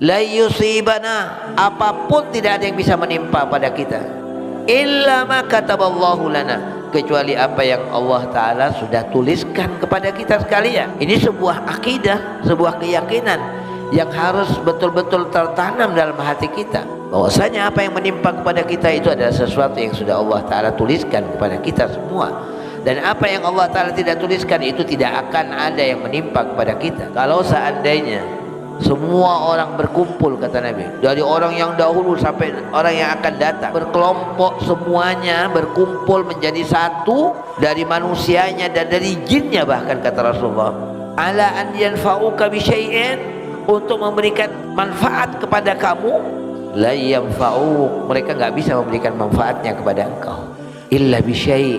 la yusibana, apapun tidak ada yang bisa menimpa pada kita, illa ma kataballahu lana, kecuali apa yang Allah Ta'ala sudah tuliskan kepada kita sekalian. Ini sebuah akidah, sebuah keyakinan yang harus betul-betul tertanam dalam hati kita, bahwasanya apa yang menimpa kepada kita itu adalah sesuatu yang sudah Allah Ta'ala tuliskan kepada kita semua. Dan apa yang Allah Ta'ala tidak tuliskan itu tidak akan ada yang menimpa kepada kita. Kalau seandainya semua orang berkumpul, kata Nabi, dari orang yang dahulu sampai orang yang akan datang, berkelompok semuanya berkumpul menjadi satu, dari manusianya dan dari jinnya bahkan, kata Rasulullah, ala an yanfa'uka bi syai'in, untuk memberikan manfaat kepada kamu, la yanfa'u, mereka nggak bisa memberikan manfaatnya kepada engkau, illa bi syai',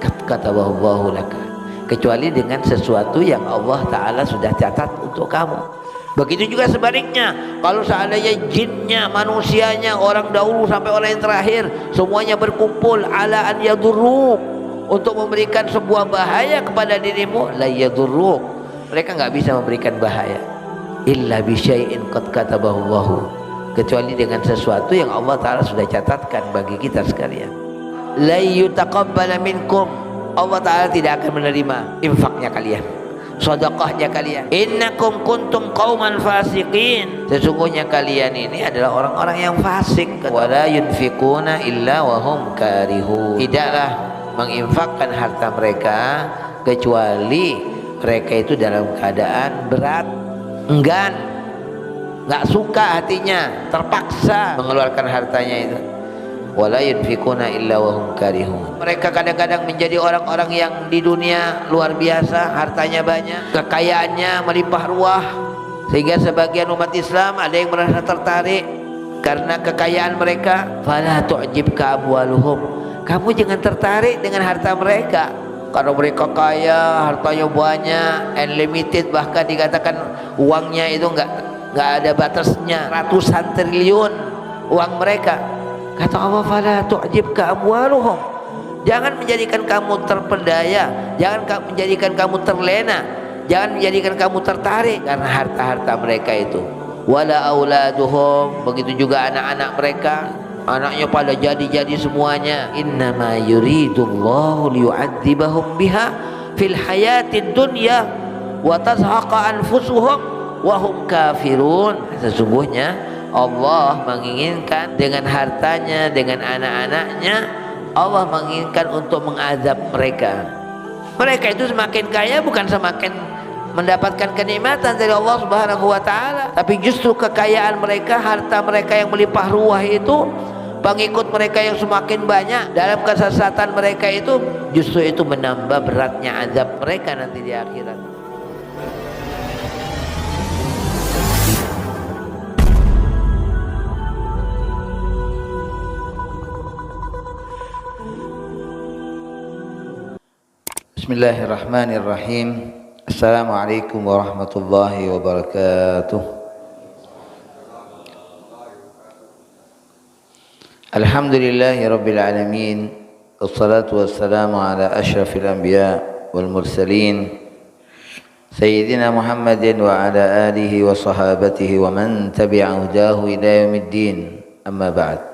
kata Allahu laka, kecuali dengan sesuatu yang Allah Ta'ala sudah catat untuk kamu. Begitu juga sebaliknya, kalau seandainya jinnya, manusianya, orang dahulu sampai orang yang terakhir, semuanya berkumpul ala an yadurruk, untuk memberikan sebuah bahaya kepada dirimu, la yadurruk, mereka nggak bisa memberikan bahaya, illa bi syai'in qad katabahu Allahu, kecuali dengan sesuatu yang Allah Ta'ala sudah catatkan bagi kita sekalian. La yutaqabbala minkum, Allah Ta'ala tidak akan menerima infaknya kalian, sedekahnya kalian. Innakum kuntum qauman fasiqin, sesungguhnya kalian ini adalah orang-orang yang fasik. Wala yunfiquna illa wa hum karihun, tidaklah menginfakkan harta mereka kecuali mereka itu dalam keadaan berat, enggan, nggak suka hatinya, terpaksa mengeluarkan hartanya itu. Wala yunfikuna illa wa hum karihun, mereka kadang-kadang menjadi orang-orang yang di dunia luar biasa, hartanya banyak, kekayaannya melimpah ruah, sehingga sebagian umat Islam ada yang merasa tertarik karena kekayaan mereka. Fala tu'jibka amwaluhum, kamu jangan tertarik dengan harta mereka, karena mereka kaya, hartanya banyak, unlimited, bahkan dikatakan uangnya itu nggak ada batasnya, ratusan triliun uang mereka. Kata Allah, fala tu'jibka amwaluhum, jangan menjadikan kamu terpedaya, jangan menjadikan kamu terlena, jangan menjadikan kamu tertarik karena harta-harta mereka itu. Wala auladuhum, begitu juga anak-anak mereka, anaknya pada jadi semuanya. Innama yuridullahu liyu'adzibahum biha fil hayatid dunya wa tazhaqa anfusuhum wa hum kafirun, sesungguhnya Allah menginginkan dengan hartanya, dengan anak-anaknya, Allah menginginkan untuk mengazab mereka. Mereka itu semakin kaya bukan semakin mendapatkan kenikmatan dari Allah Subhanahu wa Ta'ala, tapi justru kekayaan mereka, harta mereka yang melimpah ruah itu, pengikut mereka yang semakin banyak dalam kesesatan mereka itu, justru itu menambah beratnya azab mereka nanti di akhirat. Bismillahirrahmanirrahim. Assalamualaikum warahmatullahi wabarakatuh. Alhamdulillahi rabbil alamin, wassalatu wassalamu ala ashrafil anbiya wal mursalin, sayyidina Muhammadin wa ala alihi wa sahabatihi wa man tabi'a hudahu ila yaumiddin. Amma ba'd.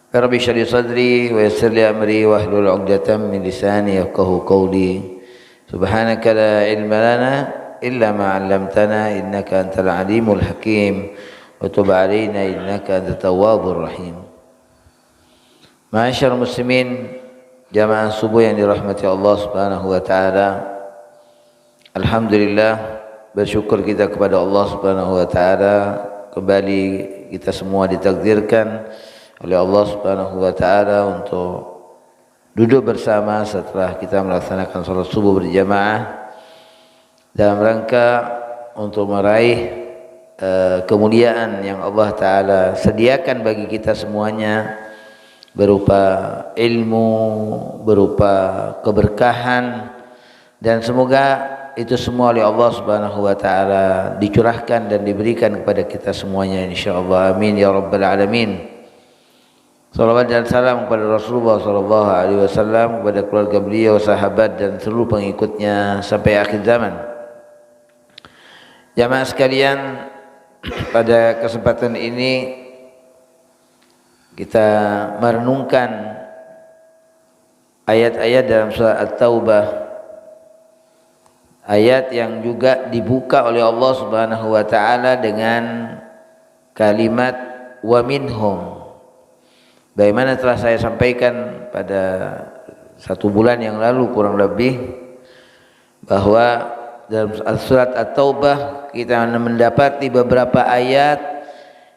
Rabbi shrah li sadri wa yassir li amri wa hlul 'uqdatam min lisani yafqahu qawli. Subhanaka la ilma lana illa ma 'allamtana innaka antal alimul hakim wa tub 'alaina innaka antat tawwabur rahim. Ma'asyiral muslimin, jamaah subuh yang dirahmati Allah Subhanahu wa taala. Alhamdulillah, bersyukur kita kepada Allah Subhanahu wa taala, kembali kita semua ditakdirkan oleh Allah Subhanahu wa taala untuk duduk bersama setelah kita melaksanakan salat subuh berjamaah dalam rangka untuk meraih kemuliaan yang Allah taala sediakan bagi kita semuanya, berupa ilmu, berupa keberkahan, dan semoga itu semua oleh Allah Subhanahu wa taala dicurahkan dan diberikan kepada kita semuanya insyaallah. Amin ya rabbal alamin. Salawat dan salam kepada Rasulullah sallallahu alaihi wasallam, kepada keluarga beliau, sahabat dan seluruh pengikutnya sampai akhir zaman. Jamaah sekalian, pada kesempatan ini kita merenungkan ayat-ayat dalam surah At-Taubah, ayat yang juga dibuka oleh Allah Subhanahu wa taala dengan kalimat wa minhum. Bagaimana telah saya sampaikan pada 1 bulan yang lalu kurang lebih, bahwa dalam surat At-Taubah kita mendapati beberapa ayat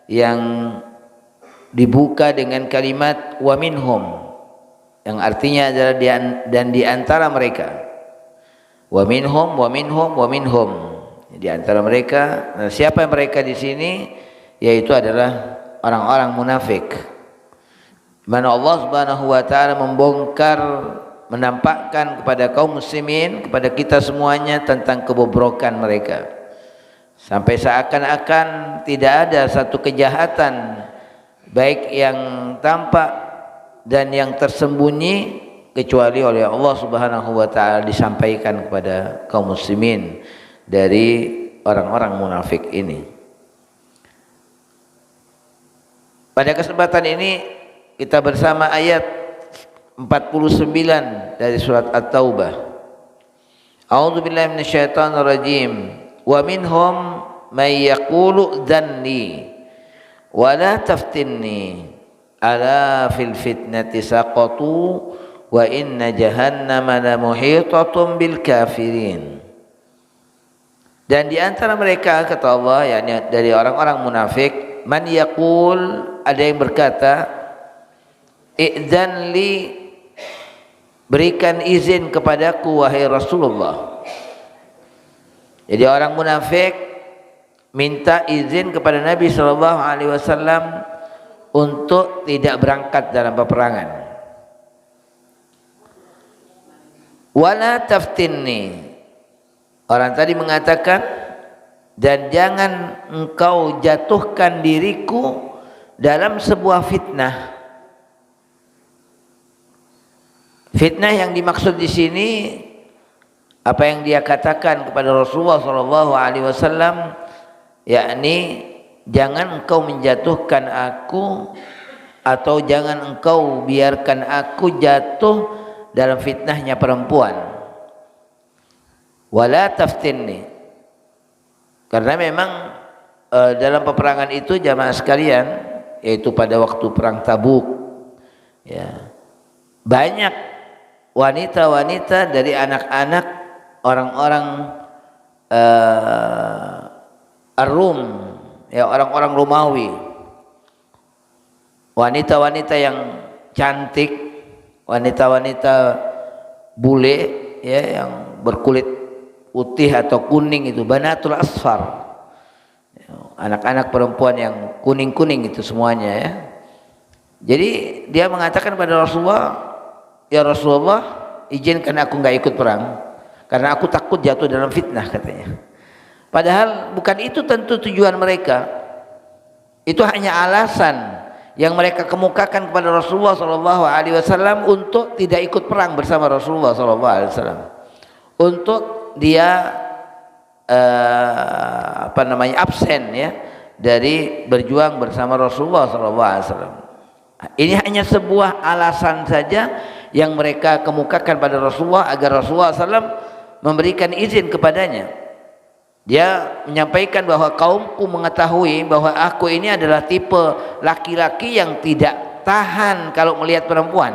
yang dibuka dengan kalimat wa minhum, yang artinya adalah di antara mereka. Wa minhum, wa minhum, wa minhum. Di antara mereka. Nah, siapa mereka di sini? Yaitu adalah orang-orang munafik. Mana Allah Subhanahu wa taala membongkar, menampakkan kepada kaum muslimin, kepada kita semuanya tentang kebobrokan mereka. Sampai seakan-akan tidak ada satu kejahatan baik yang tampak dan yang tersembunyi kecuali oleh Allah Subhanahu wa taala disampaikan kepada kaum muslimin dari orang-orang munafik ini. Pada kesempatan ini kita bersama ayat 49 dari surat At-Taubah. A'udzubillahi minasyaitonir rajim. Wa minhum may yaqulu dhanni wa la taftinni ala fil fitnati saqatu wa inna jahannama la muhitatun bil kafirin. Dan di antara mereka, kata Allah, yakni dari orang-orang munafik, man yaqul, ada yang berkata, i'dzan li, berikan izin kepadaku wahai Rasulullah. Jadi orang munafik minta izin kepada Nabi SAW untuk tidak berangkat dalam peperangan. Wala taftinni, orang tadi mengatakan, dan jangan engkau jatuhkan diriku dalam sebuah fitnah. Fitnah yang dimaksud di sini, apa yang dia katakan kepada Rasulullah SAW, yakni jangan engkau menjatuhkan aku, atau jangan engkau biarkan aku jatuh dalam fitnahnya perempuan. Wala taftinni, karena memang dalam peperangan itu jamaah sekalian, yaitu pada waktu perang Tabuk, ya, banyak wanita-wanita dari anak-anak orang-orang Ar-Rum, ya, orang-orang Romawi, wanita-wanita yang cantik, wanita-wanita bule, ya, yang berkulit putih atau kuning, itu banatul asfar, anak-anak perempuan yang kuning-kuning itu semuanya, ya. Jadi dia mengatakan pada Rasulullah, ya Rasulullah, izinkan aku nggak ikut perang karena aku takut jatuh dalam fitnah, katanya. Padahal bukan itu tentu tujuan mereka. Itu hanya alasan yang mereka kemukakan kepada Rasulullah SAW untuk tidak ikut perang bersama Rasulullah SAW, untuk dia absen, ya, dari berjuang bersama Rasulullah SAW. Ini hanya sebuah alasan saja yang mereka kemukakan pada Rasulullah agar Rasulullah SAW memberikan izin kepadanya. Dia menyampaikan bahwa kaumku mengetahui bahwa aku ini adalah tipe laki-laki yang tidak tahan kalau melihat perempuan,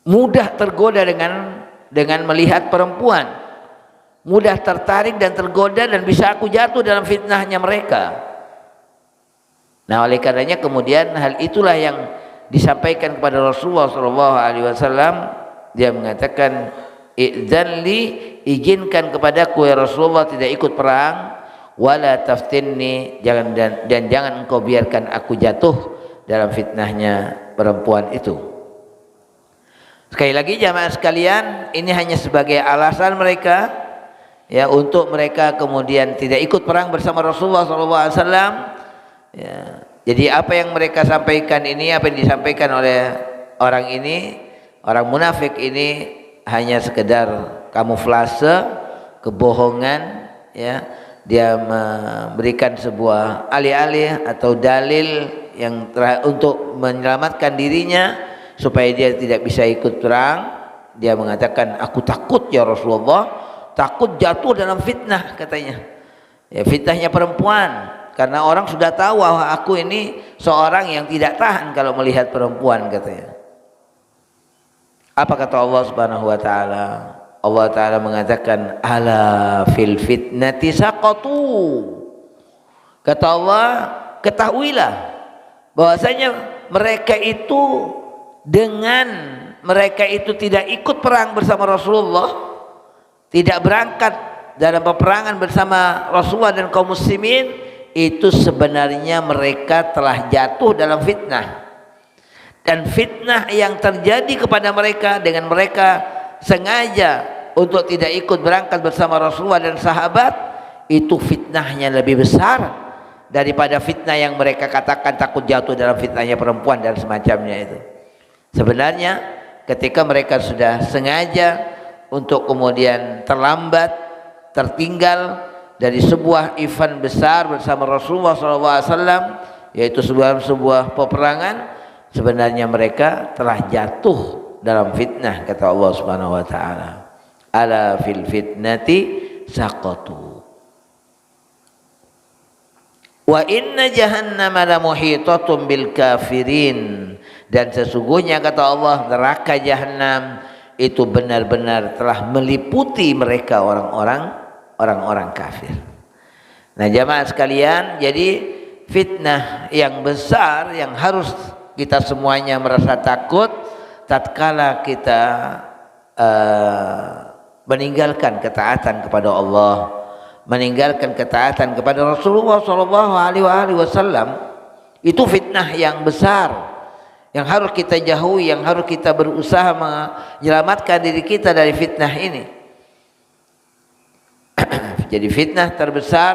mudah tergoda dengan melihat perempuan, mudah tertarik dan tergoda, dan bisa aku jatuh dalam fitnahnya mereka. Nah, oleh karenanya kemudian hal itulah yang disampaikan kepada Rasulullah SAW. Dia mengatakan, i'dzan li, izinkan kepadaku ya Rasulullah tidak ikut perang, wala taftinni, jangan engkau biarkan aku jatuh dalam fitnahnya perempuan itu. Sekali lagi jamaah sekalian, ini hanya sebagai alasan mereka, ya, untuk mereka kemudian tidak ikut perang bersama Rasulullah SAW. Ya, jadi apa yang mereka sampaikan ini, apa yang disampaikan oleh orang ini, orang munafik ini, hanya sekedar kamuflase, kebohongan, ya, dia memberikan sebuah alih-alih atau dalil yang untuk menyelamatkan dirinya supaya dia tidak bisa ikut perang. Dia mengatakan, aku takut ya Rasulullah, takut jatuh dalam fitnah katanya. Ya, fitnahnya perempuan, karena orang sudah tahu bahwa aku ini seorang yang tidak tahan kalau melihat perempuan katanya. Apa kata Allah Subhanahu wa taala? Allah taala mengatakan, ala fil fitnati saqatu. Kata Allah, ketahuilah bahwasanya mereka itu dengan mereka itu tidak ikut perang bersama Rasulullah, tidak berangkat dalam peperangan bersama Rasulullah dan kaum muslimin, itu sebenarnya mereka telah jatuh dalam fitnah. Dan fitnah yang terjadi kepada mereka dengan mereka sengaja untuk tidak ikut berangkat bersama Rasulullah dan sahabat, itu fitnahnya lebih besar daripada fitnah yang mereka katakan takut jatuh dalam fitnahnya perempuan dan semacamnya itu. Sebenarnya ketika mereka sudah sengaja untuk kemudian terlambat, tertinggal dari sebuah event besar bersama Rasulullah SAW, yaitu sebuah peperangan, sebenarnya mereka telah jatuh dalam fitnah, kata Allah Subhanahu wa taala. Ala fil fitnati saqatu. Wa inna jahannama la muhitatun bil kafirin. Dan sesungguhnya kata Allah, neraka jahanam itu benar-benar telah meliputi mereka orang-orang kafir. Nah jamaah sekalian, jadi fitnah yang besar yang harus kita semuanya merasa takut tatkala kita meninggalkan ketaatan kepada Allah, meninggalkan ketaatan kepada Rasulullah SAW. Itu fitnah yang besar yang harus kita jauhi, yang harus kita berusaha menyelamatkan diri kita dari fitnah ini. Jadi fitnah terbesar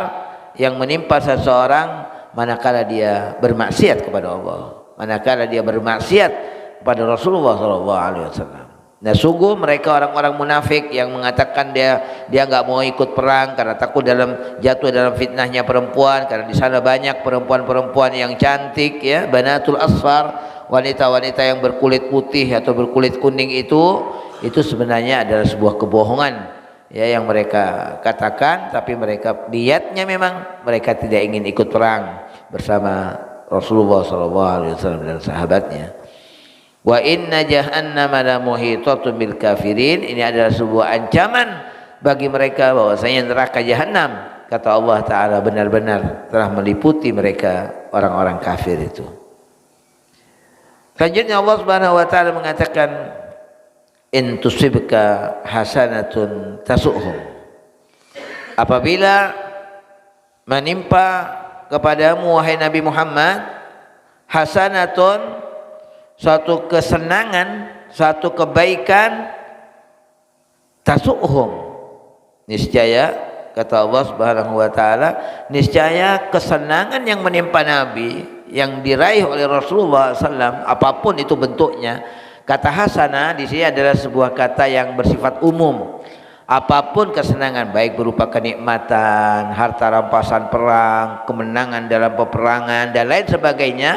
yang menimpa seseorang manakala dia bermaksiat kepada Allah, manakala dia bermaksiat kepada Rasulullah SAW. Nah sungguh mereka orang-orang munafik yang mengatakan dia nggak mau ikut perang karena takut jatuh dalam fitnahnya perempuan, karena di sana banyak perempuan-perempuan yang cantik, ya, banatul asfar, wanita-wanita yang berkulit putih atau berkulit kuning, itu sebenarnya adalah sebuah kebohongan, ya, yang mereka katakan. Tapi mereka niatnya memang mereka tidak ingin ikut perang bersama Rasulullah SAW dan sahabatnya. Wa inna jahannama la muhitatun bil kafirin. Ini adalah sebuah ancaman bagi mereka bahwasanya neraka jahanam, kata Allah Ta'ala, benar-benar telah meliputi mereka orang-orang kafir itu. Selanjutnya Allah Subhanahu wa taala mengatakan, in tusibka hasanatun tasuhum. Apabila menimpa kepadamu wahai Nabi Muhammad hasanatun, suatu kesenangan, suatu kebaikan, tasuhum, niscaya kata Allah Subhanahu wa taala, niscaya kesenangan yang menimpa Nabi, yang diraih oleh Rasulullah SAW, apapun itu bentuknya. Kata hasanah di sini adalah sebuah kata yang bersifat umum. Apapun kesenangan, baik berupa kenikmatan, harta rampasan perang, kemenangan dalam peperangan dan lain sebagainya,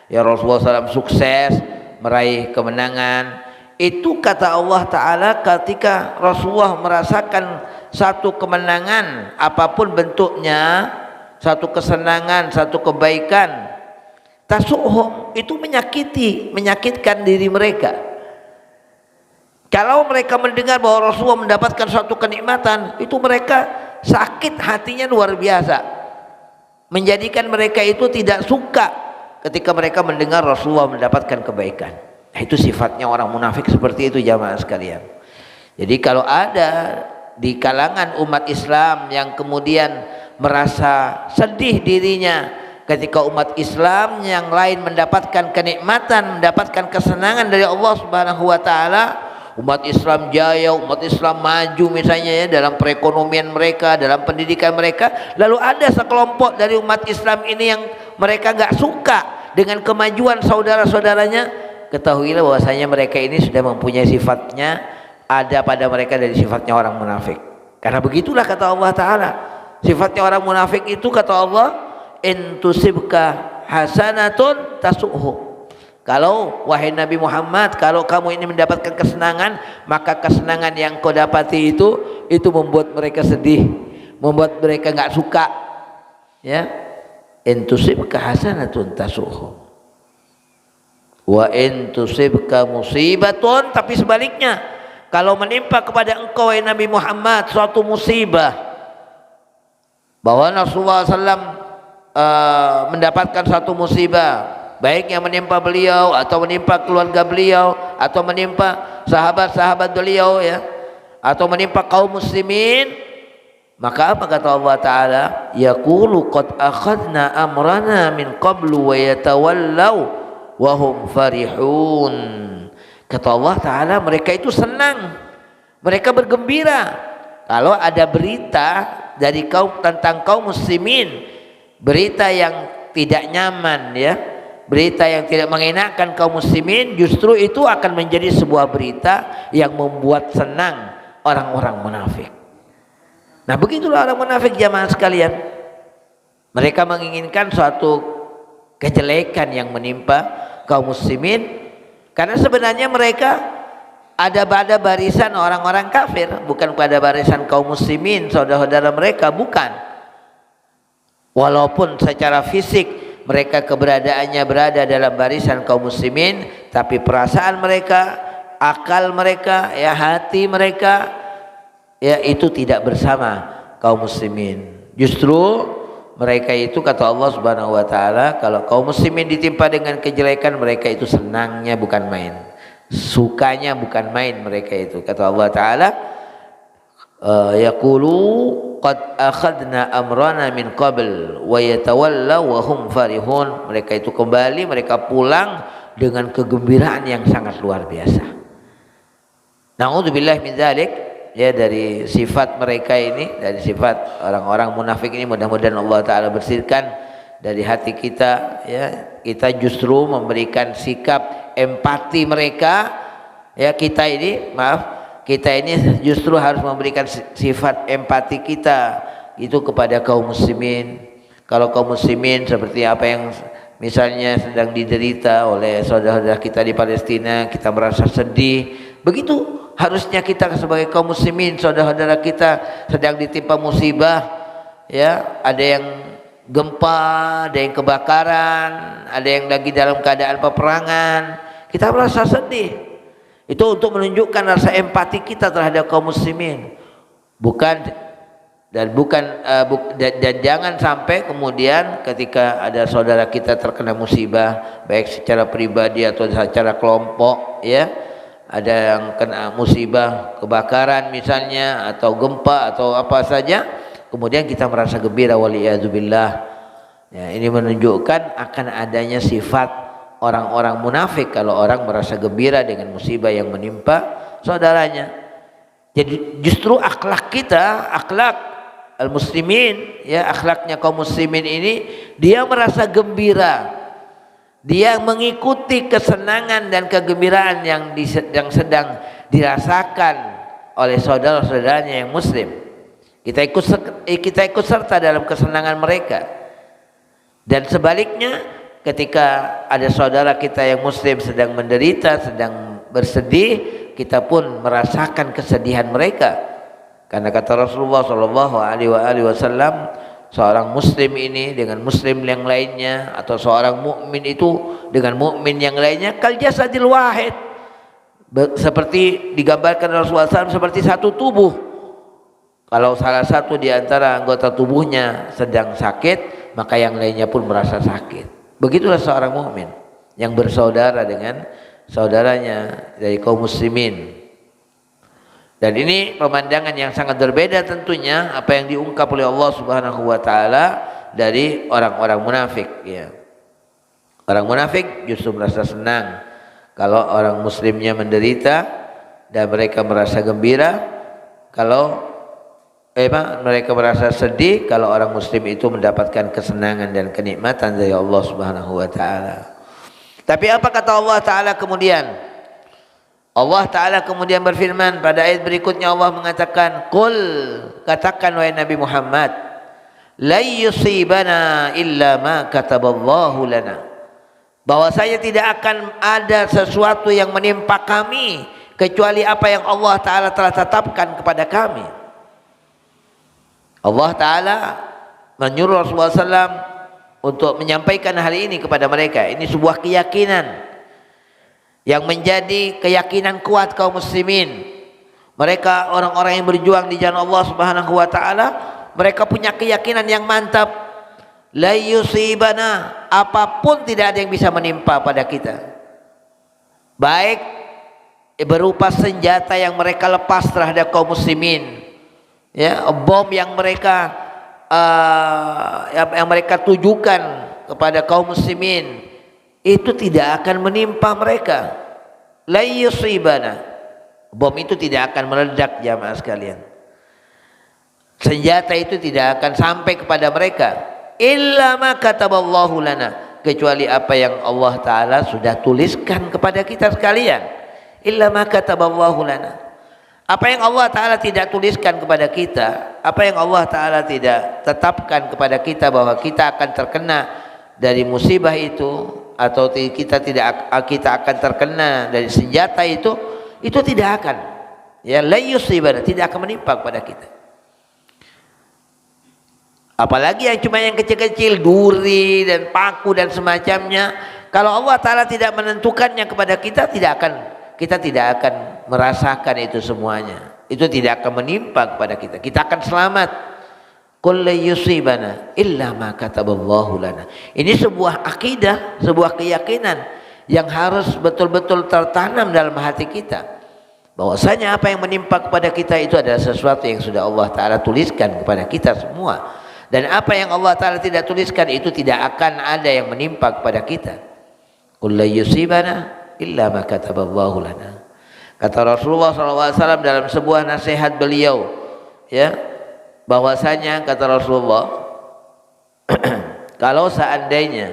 ya, Rasulullah SAW sukses meraih kemenangan, itu kata Allah Ta'ala, ketika Rasulullah merasakan satu kemenangan apapun bentuknya, satu kesenangan, satu kebaikan, tasuhum, itu menyakitkan diri mereka. Kalau mereka mendengar bahwa Rasulullah mendapatkan suatu kenikmatan, itu mereka sakit hatinya luar biasa, menjadikan mereka itu tidak suka ketika mereka mendengar Rasulullah mendapatkan kebaikan. Nah, itu sifatnya orang munafik seperti itu, jamaah sekalian. Jadi kalau ada di kalangan umat Islam yang kemudian merasa sedih dirinya ketika umat Islam yang lain mendapatkan kenikmatan, mendapatkan kesenangan dari Allah Subhanahu wa taala, umat Islam jaya, umat Islam maju misalnya, ya, dalam perekonomian mereka, dalam pendidikan mereka, lalu ada sekelompok dari umat Islam ini yang mereka nggak suka dengan kemajuan saudara-saudaranya, ketahuilah bahwasanya mereka ini sudah mempunyai sifatnya, ada pada mereka dari sifatnya orang munafik. Karena begitulah kata Allah Ta'ala, Sifatnya orang munafik itu kata Allah, in tusibka hasanatun tasu'hu. Kalau wahai Nabi Muhammad, kalau kamu ini mendapatkan kesenangan, maka kesenangan yang kau dapati itu membuat mereka sedih, membuat mereka enggak suka. Ya. In tusibka hasanatun tasu'hu. Wa in tusibka musibatun, tapi sebaliknya, kalau menimpa kepada engkau wahai Nabi Muhammad suatu musibah, bahwa Rasulullah SAW mendapatkan satu musibah, baik yang menimpa beliau atau menimpa keluarga beliau atau menimpa sahabat-sahabat beliau, ya, atau menimpa kaum muslimin, maka apa kata Allah Ta'ala? Yaqulu qad akhadna amrana min qablu wa yatawallaw wa hum farihun. Kata Allah Ta'ala, mereka itu senang, mereka bergembira kalau ada berita dari tentang kaum muslimin, berita yang tidak nyaman, ya, berita yang tidak mengenakan kaum muslimin, justru itu akan menjadi sebuah berita yang membuat senang orang-orang munafik. Nah, begitulah orang munafik jamaah sekalian. Mereka menginginkan suatu kejelekan yang menimpa kaum muslimin, karena sebenarnya mereka ada pada barisan orang-orang kafir, bukan pada barisan kaum muslimin, saudara-saudara mereka, bukan. Walaupun secara fisik mereka keberadaannya berada dalam barisan kaum muslimin, tapi perasaan mereka, akal mereka, ya, hati mereka, ya, itu tidak bersama kaum muslimin. Justru mereka itu kata Allah Subhanahu wa taala, kalau kaum muslimin ditimpa dengan kejelekan, mereka itu senangnya bukan main. Sukanya bukan main mereka itu. Kata Allah Ta'ala, yaqulu qad akhadna amrana min qabl wa yatawallaw wa hum farihun. Mereka itu kembali, mereka pulang dengan kegembiraan yang sangat luar biasa. Na'udzubillah min dzalik, ya, dari sifat mereka ini, dari sifat orang-orang munafik ini. Mudah-mudahan Allah Ta'ala bersihkan dari hati kita, ya. Kita justru memberikan sikap empati mereka, ya, kita ini justru harus memberikan sifat empati kita itu kepada kaum muslimin. Kalau kaum muslimin seperti apa yang misalnya sedang diderita oleh saudara-saudara kita di Palestina, kita merasa sedih. Begitu harusnya kita sebagai kaum muslimin, saudara-saudara kita sedang ditimpa musibah, ya, ada yang gempa, ada yang kebakaran, ada yang lagi dalam keadaan peperangan, kita merasa sedih. Itu untuk menunjukkan rasa empati kita terhadap kaum muslimin. Dan jangan sampai kemudian ketika ada saudara kita terkena musibah, baik secara pribadi atau secara kelompok, ya, ada yang kena musibah kebakaran misalnya, atau gempa atau apa saja, kemudian kita merasa gembira, waliyadzubillah. Ya, ini menunjukkan akan adanya sifat orang-orang munafik kalau orang merasa gembira dengan musibah yang menimpa saudaranya. Jadi justru akhlak kita, akhlak al-muslimin, ya, akhlaknya kaum muslimin ini, dia merasa gembira. Dia mengikuti kesenangan dan kegembiraan yang sedang dirasakan oleh saudara-saudaranya yang muslim. Kita ikut serta dalam kesenangan mereka. Dan sebaliknya, ketika ada saudara kita yang muslim sedang menderita, sedang bersedih, kita pun merasakan kesedihan mereka. Karena kata Rasulullah SAW, seorang muslim ini dengan muslim yang lainnya, atau seorang mukmin itu dengan mukmin yang lainnya, kal jasadil wahid, seperti digambarkan Rasulullah SAW seperti satu tubuh. Kalau salah satu di antara anggota tubuhnya sedang sakit, maka yang lainnya pun merasa sakit. Begitulah seorang mukmin yang bersaudara dengan saudaranya dari kaum muslimin. Dan ini pemandangan yang sangat berbeda tentunya apa yang diungkap oleh Allah Subhanahu wa taala dari orang-orang munafik, ya. Orang munafik justru merasa senang kalau orang muslimnya menderita, dan mereka merasa gembira kalau mereka merasa sedih kalau orang muslim itu mendapatkan kesenangan dan kenikmatan dari Allah Subhanahu wa taala. Tapi apa kata Allah taala kemudian? Allah taala kemudian berfirman pada ayat berikutnya, Allah mengatakan, "Qul," katakan wahai Nabi Muhammad, la yusibana illa ma kataballahu lana, bahwasanya tidak akan ada sesuatu yang menimpa kami kecuali apa yang Allah Ta'ala telah tetapkan kepada kami. Allah Ta'ala menyuruh Rasulullah SAW untuk menyampaikan hal ini kepada mereka. Ini sebuah keyakinan yang menjadi keyakinan kuat kaum muslimin. Mereka orang-orang yang berjuang di jalan Allah Subhanahu wa Ta'ala, mereka punya keyakinan yang mantap. La yusibana, apapun tidak ada yang bisa menimpa pada kita, baik berupa senjata yang mereka lepas terhadap kaum muslimin, ya, bom yang mereka tujukan kepada kaum muslimin, itu tidak akan menimpa mereka. La yusibana, bom itu tidak akan meledak jamaah sekalian. Senjata itu tidak akan sampai kepada mereka. Illa ma kataballahu lana, kecuali apa yang Allah Ta'ala sudah tuliskan kepada kita sekalian. Illa ma kataballahu lana, apa yang Allah Ta'ala tidak tuliskan kepada kita, apa yang Allah Ta'ala tidak tetapkan kepada kita bahwa kita akan terkena dari musibah itu, atau kita akan terkena dari senjata itu tidak akan, ya, la yusibana, tidak akan menimpa kepada kita. Apalagi yang cuma yang kecil-kecil, duri dan paku dan semacamnya, kalau Allah Ta'ala tidak menentukannya kepada kita, kita tidak akan merasakan itu semuanya. Itu tidak akan menimpa kepada kita. Kita akan selamat. Qul la yusibana illa ma kataballahu lana. Ini sebuah akidah, sebuah keyakinan yang harus betul-betul tertanam dalam hati kita, bahwasanya apa yang menimpa kepada kita itu adalah sesuatu yang sudah Allah Ta'ala tuliskan kepada kita semua. Dan apa yang Allah Ta'ala tidak tuliskan itu tidak akan ada yang menimpa kepada kita. Qul la yusibana illa ma kataballahu lana. Kata Rasulullah SAW dalam sebuah nasihat beliau, ya, bahwasanya kata Rasulullah, kalau seandainya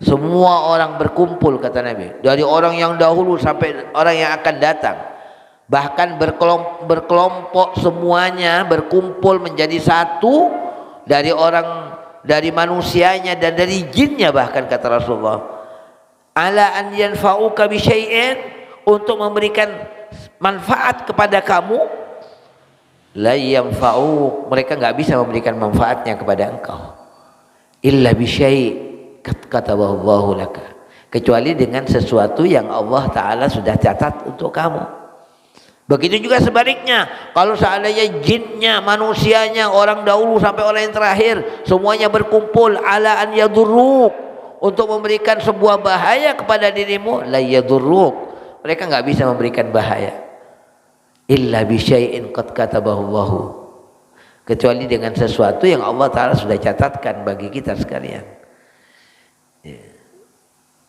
semua orang berkumpul, kata Nabi, dari orang yang dahulu sampai orang yang akan datang, bahkan berkelompok semuanya berkumpul menjadi satu, dari manusianya dan dari jinnya, bahkan kata Rasulullah, ala an yanfa'uka bi syai'in, untuk memberikan manfaat kepada kamu, la yanfa'u, mereka enggak bisa memberikan manfaatnya kepada engkau, illa bi syai' kataballahu laka, kecuali dengan sesuatu yang Allah Ta'ala sudah catat untuk kamu. Begitu juga sebaliknya, kalau seandainya jinnya, manusianya, orang dahulu sampai orang yang terakhir, semuanya berkumpul ala an yadurruk, untuk memberikan sebuah bahaya kepada dirimu, la yadurruk, mereka nggak bisa memberikan bahaya, illa bi syai'in qad katabahu Allahu, kecuali dengan sesuatu yang Allah Ta'ala sudah catatkan bagi kita sekalian.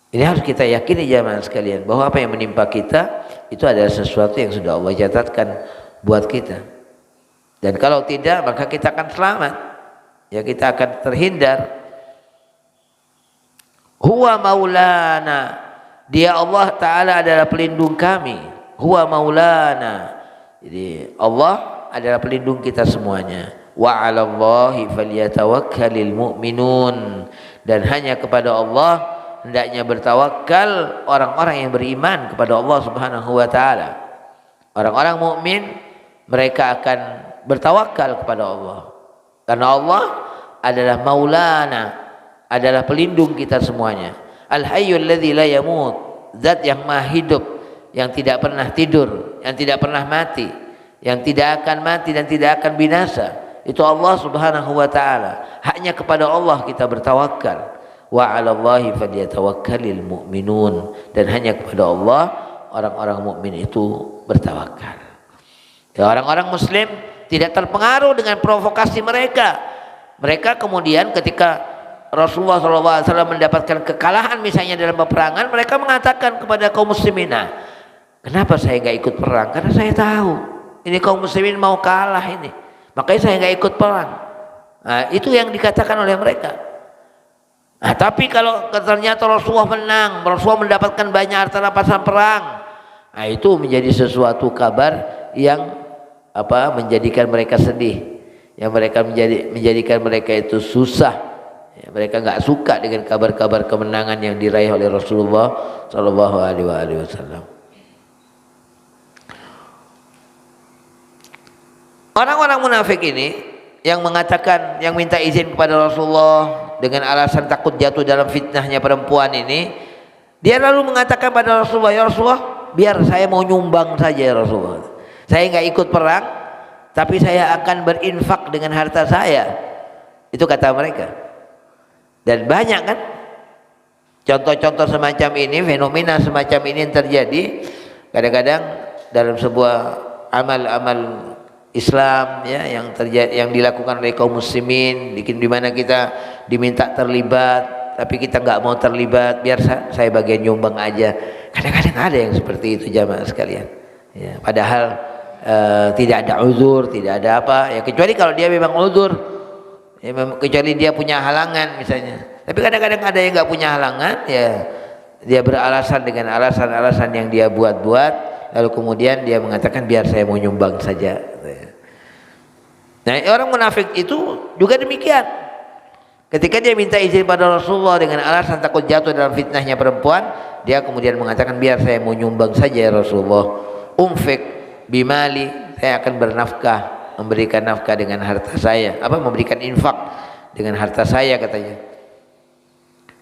Ini harus kita yakini jamaah sekalian, bahwa apa yang menimpa kita itu adalah sesuatu yang sudah Allah catatkan buat kita. Dan kalau tidak, maka kita akan selamat, ya, kita akan terhindar. Huwa maulana, dia Allah Ta'ala adalah pelindung kami. Huwa maulana, jadi Allah adalah pelindung kita semuanya. Wa 'alallahi falyatawakkalul mu'minun, dan hanya kepada Allah hendaknya bertawakal orang-orang yang beriman kepada Allah Subhanahu wa Ta'ala. Orang-orang mukmin, mereka akan bertawakal kepada Allah, karena Allah adalah maulana, adalah pelindung kita semuanya. Al-hayyul ladzi la yamut, zat yang maha hidup, yang tidak pernah tidur, yang tidak pernah mati, yang tidak akan mati dan tidak akan binasa. Itu Allah Subhanahu wa Ta'ala. Hanya kepada Allah kita bertawakal. Wa 'alallahi falyatawakkalul mu'minun, dan hanya kepada Allah orang-orang mukmin itu bertawakal. Ya, orang-orang muslim tidak terpengaruh dengan provokasi mereka. Mereka kemudian ketika Rasulullah SAW mendapatkan kekalahan misalnya dalam peperangan, mereka mengatakan kepada kaum muslimin, nah, kenapa saya nggak ikut perang? Karena saya tahu ini kaum muslimin mau kalah ini, makanya saya nggak ikut perang. Nah, itu yang dikatakan oleh mereka. Nah, tapi kalau ternyata Rasulullah menang, Rasulullah mendapatkan banyak harta rampasan perang, nah, itu menjadi sesuatu kabar yang menjadikan mereka sedih, yang mereka menjadikan mereka itu susah. Ya, mereka nggak suka dengan kabar-kabar kemenangan yang diraih oleh Rasulullah Shallallahu Alaihi Wasallam. Orang-orang munafik ini yang mengatakan, yang minta izin kepada Rasulullah dengan alasan takut jatuh dalam fitnahnya perempuan ini, dia lalu mengatakan pada Rasulullah, ya Rasulullah, biar saya mau nyumbang saja ya Rasulullah. Saya nggak ikut perang, tapi saya akan berinfak dengan harta saya. Itu kata mereka. Dan banyak kan contoh-contoh semacam ini, fenomena semacam ini yang terjadi kadang-kadang dalam sebuah amal-amal Islam ya, yang terjadi, yang dilakukan oleh kaum muslimin, di mana kita diminta terlibat tapi kita nggak mau terlibat, biar saya bagian nyumbang aja. Kadang-kadang ada yang seperti itu jamaah sekalian ya, padahal tidak ada uzur, tidak ada apa ya, kecuali kalau dia memang uzur ya, kecuali dia punya halangan misalnya. Tapi kadang-kadang ada yang nggak punya halangan ya, dia beralasan dengan alasan-alasan yang dia buat-buat, lalu kemudian dia mengatakan biar saya mau nyumbang saja. Nah, orang munafik itu juga demikian. Ketika dia minta izin pada Rasulullah dengan alasan takut jatuh dalam fitnahnya perempuan, dia kemudian mengatakan biar saya mau nyumbang saja ya Rasulullah. Umfik bimali, saya akan bernafkah, memberikan nafkah dengan harta saya, memberikan infak dengan harta saya katanya.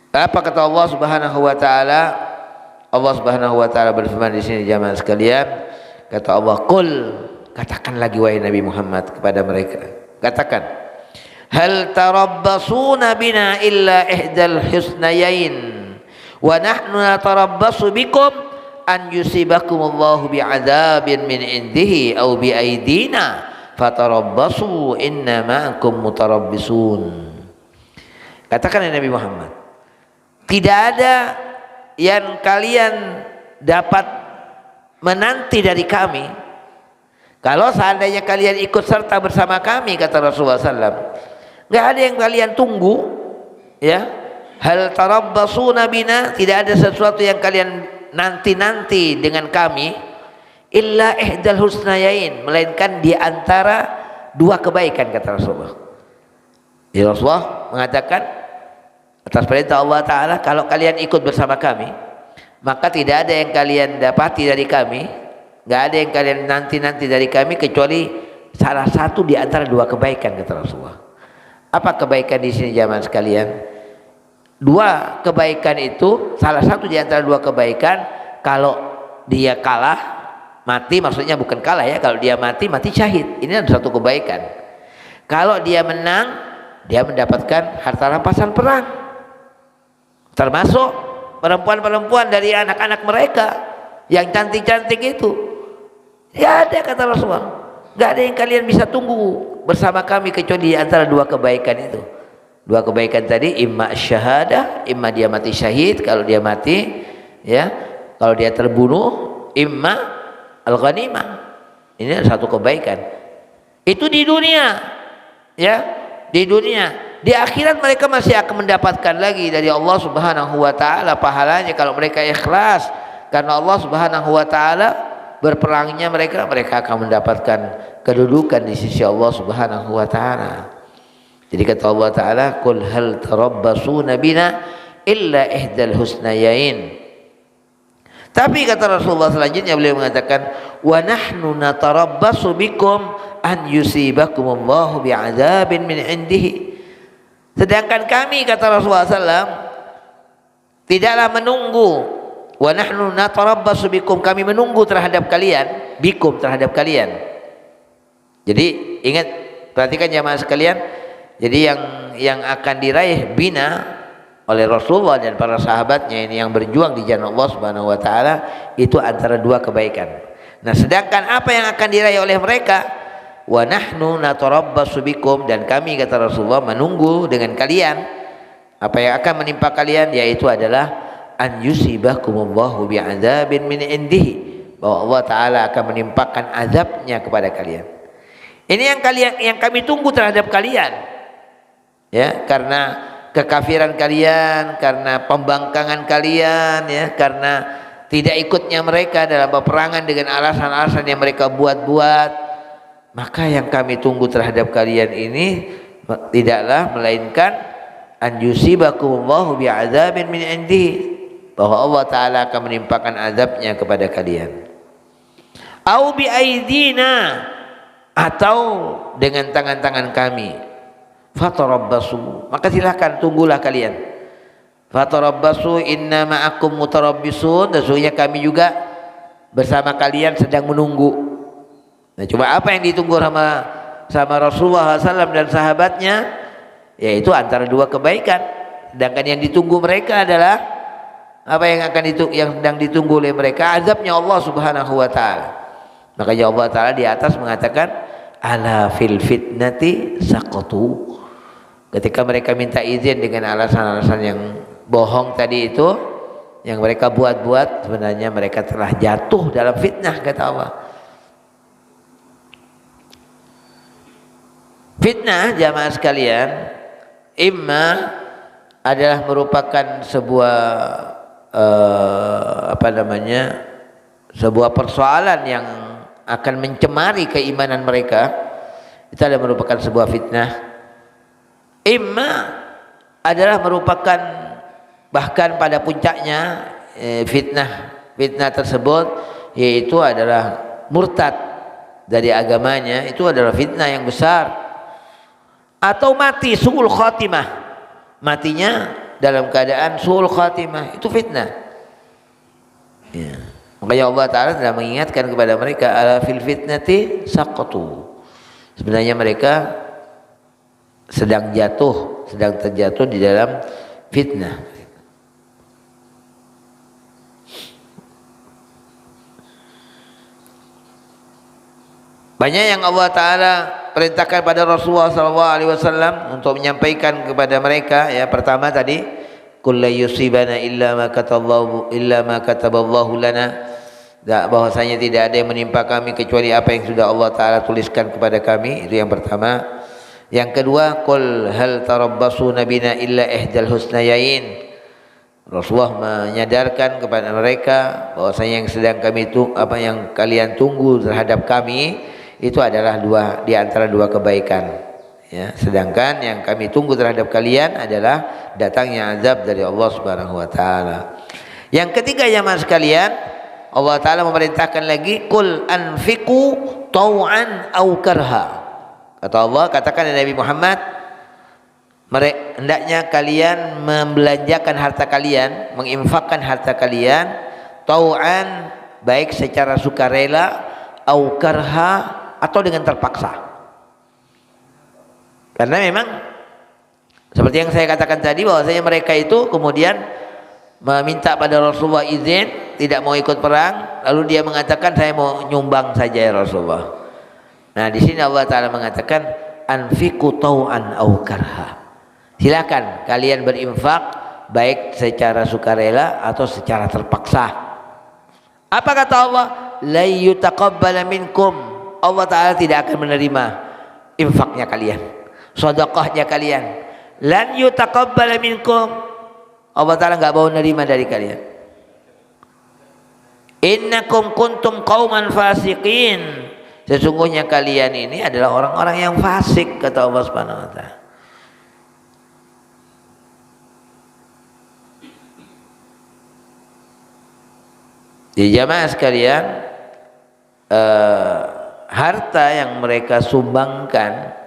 Apa kata Allah Subhanahu wa taala? Allah Subhanahu wa taala berfirman di sini jamaah sekalian, kata Allah, qul, katakan lagi wahai Nabi Muhammad kepada mereka, katakan, hal tarabbasuna bina illa ihdal husnayain wa nahnu natarabbasu bikum an yusibakumullahu bi'adzabin min indihi aw bi aidina fatarabbasu inna ma'akum mutarabbisun. Katakan ya Nabi Muhammad, tidak ada yang kalian dapat menanti dari kami kalau seandainya kalian ikut serta bersama kami, kata Rasulullah SAW. Nggak ada yang kalian tunggu ya. Hal tarabbasuna bina, tidak ada sesuatu yang kalian nanti-nanti dengan kami illa ihdal husnayain, melainkan di antara dua kebaikan, kata Rasulullah. Ya, Rasulullah mengatakan atas perintah Allah Ta'ala, kalau kalian ikut bersama kami, maka tidak ada yang kalian dapati dari kami, nggak ada yang kalian nanti-nanti dari kami kecuali salah satu di antara dua kebaikan, kata Rasulullah. Apa kebaikan di sini jamaah sekalian? Dua kebaikan itu, salah satu di antara dua kebaikan, kalau dia kalah, mati, maksudnya bukan kalah ya, kalau dia mati syahid. Ini adalah satu kebaikan. Kalau dia menang, dia mendapatkan harta rampasan perang. Termasuk perempuan-perempuan dari anak-anak mereka yang cantik-cantik itu. Ya ada, kata Rasulullah, nggak ada yang kalian bisa tunggu bersama kami kecuali di antara dua kebaikan itu. Dua kebaikan tadi, imma syahadah, imma dia mati syahid kalau dia mati ya, kalau dia terbunuh, imma al-ghanimah. Ini adalah satu kebaikan. Itu di dunia ya, di dunia. Di akhirat mereka masih akan mendapatkan lagi dari Allah Subhanahu wa taala pahalanya kalau mereka ikhlas karena Allah Subhanahu wa taala. Berperangnya mereka akan mendapatkan kedudukan di sisi Allah Subhanahu wa taala. Jadi kata Allah Taala, qul hal tarabbasuna bina illa ihdal husnayain. Tapi kata Rasulullah selanjutnya, beliau mengatakan, wa nahnu natarabbasu bikum an yusibakumullahu bi'adzabin min indihi. Sedangkan kami, kata Rasulullah SAW, tidaklah menunggu, wa nahnu natarabbasu bikum, kami menunggu terhadap kalian, bikum terhadap kalian. Jadi ingat, perhatikan jamaah sekalian. Jadi yang akan diraih bina oleh Rasulullah dan para sahabatnya ini yang berjuang di jalan Allah Subhanahu wa taala itu antara dua kebaikan. Nah, sedangkan apa yang akan diraih oleh mereka, wa nahnu natarabbasu bikum, dan kami, kata Rasulullah, menunggu dengan kalian apa yang akan menimpa kalian, yaitu adalah an yusibakumullahu bi'adzabin min indihi, bahwa Allah taala akan menimpakan azabnya kepada kalian. Ini yang kami tunggu terhadap kalian. Ya, karena kekafiran kalian, karena pembangkangan kalian ya, karena tidak ikutnya mereka dalam peperangan dengan alasan-alasan yang mereka buat-buat, maka yang kami tunggu terhadap kalian ini tidaklah melainkan an yusibakumullahu bi'adzabin min indihi, bahwa Allah Ta'ala akan menimpakan azabnya kepada kalian. Au bi aidina, atau dengan tangan-tangan kami. Fatarabbasu, maka silahkan tunggulah kalian. Fatarabbasu inna ma'akum mutarabbisun, sesungguhnya kami juga bersama kalian sedang menunggu. Nah, coba apa yang ditunggu sama Rasulullah SAW dan sahabatnya, yaitu antara dua kebaikan. Sedangkan yang ditunggu mereka adalah apa yang sedang ditunggu oleh mereka? Azabnya Allah Subhanahu wa taala. Makanya Allah Taala di atas mengatakan ala fil fitnati saqatu. Ketika mereka minta izin dengan alasan-alasan yang bohong tadi itu, yang mereka buat-buat, sebenarnya mereka telah jatuh dalam fitnah, kata Allah. Fitnah, jamaah sekalian, imma adalah merupakan sebuah sebuah persoalan yang akan mencemari keimanan mereka. Itu adalah merupakan sebuah fitnah. Imma adalah merupakan bahkan pada puncaknya fitnah tersebut, yaitu adalah murtad dari agamanya. Itu adalah fitnah yang besar. Atau mati su'ul khatimah, matinya dalam keadaan su'ul khatimah, itu fitnah ya. Makanya Allah Ta'ala telah mengingatkan kepada mereka ala fil fitnati saqatu, sebenarnya mereka sedang terjatuh di dalam fitnah. Banyak yang Allah Ta'ala perintahkan pada Rasulullah SAW untuk menyampaikan kepada mereka. Ya, pertama tadi, qul la yusibana illa ma kataballahu lana, bahwasanya tidak ada yang menimpa kami kecuali apa yang sudah Allah Ta'ala tuliskan kepada kami. Itu yang pertama. Yang kedua, qul hal tarabbasuna bina illa ihdal husnayain. Rasulullah menyadarkan kepada mereka bahwasanya yang sedang yang kalian tunggu terhadap kami itu adalah di antara dua kebaikan ya. Sedangkan yang kami tunggu terhadap kalian adalah datangnya azab dari Allah Subhanahu wa taala. Yang ketiga, jamaah sekalian, Allah Ta'ala memerintahkan lagi, qul anfiqu tau'an au karha. Kata Allah, katakan Nabi Muhammad, hendaknya kalian membelanjakan harta kalian, menginfakkan harta kalian, tau'an, baik secara sukarela, au karha, atau dengan terpaksa. Karena memang seperti yang saya katakan tadi, bahwasanya mereka itu kemudian meminta pada Rasulullah izin, tidak mau ikut perang, lalu dia mengatakan saya mau nyumbang saja ya Rasulullah. Nah, di sini Allah Ta'ala mengatakan anfiqu tau'an au karha. Silakan kalian berinfak baik secara sukarela atau secara terpaksa. Apa kata Allah? La yutaqabbala minkum. Allah Ta'ala tidak akan menerima infaknya kalian, sedekahnya kalian. Lan yutaqabbala minkum. Allah Ta'ala enggak mau menerima dari kalian. Innakum kuntum qauman fasiqin. Sesungguhnya kalian ini adalah orang-orang yang fasik, kata Allah Subhanahu wa taala. Di jamaah sekalian, harta yang mereka sumbangkan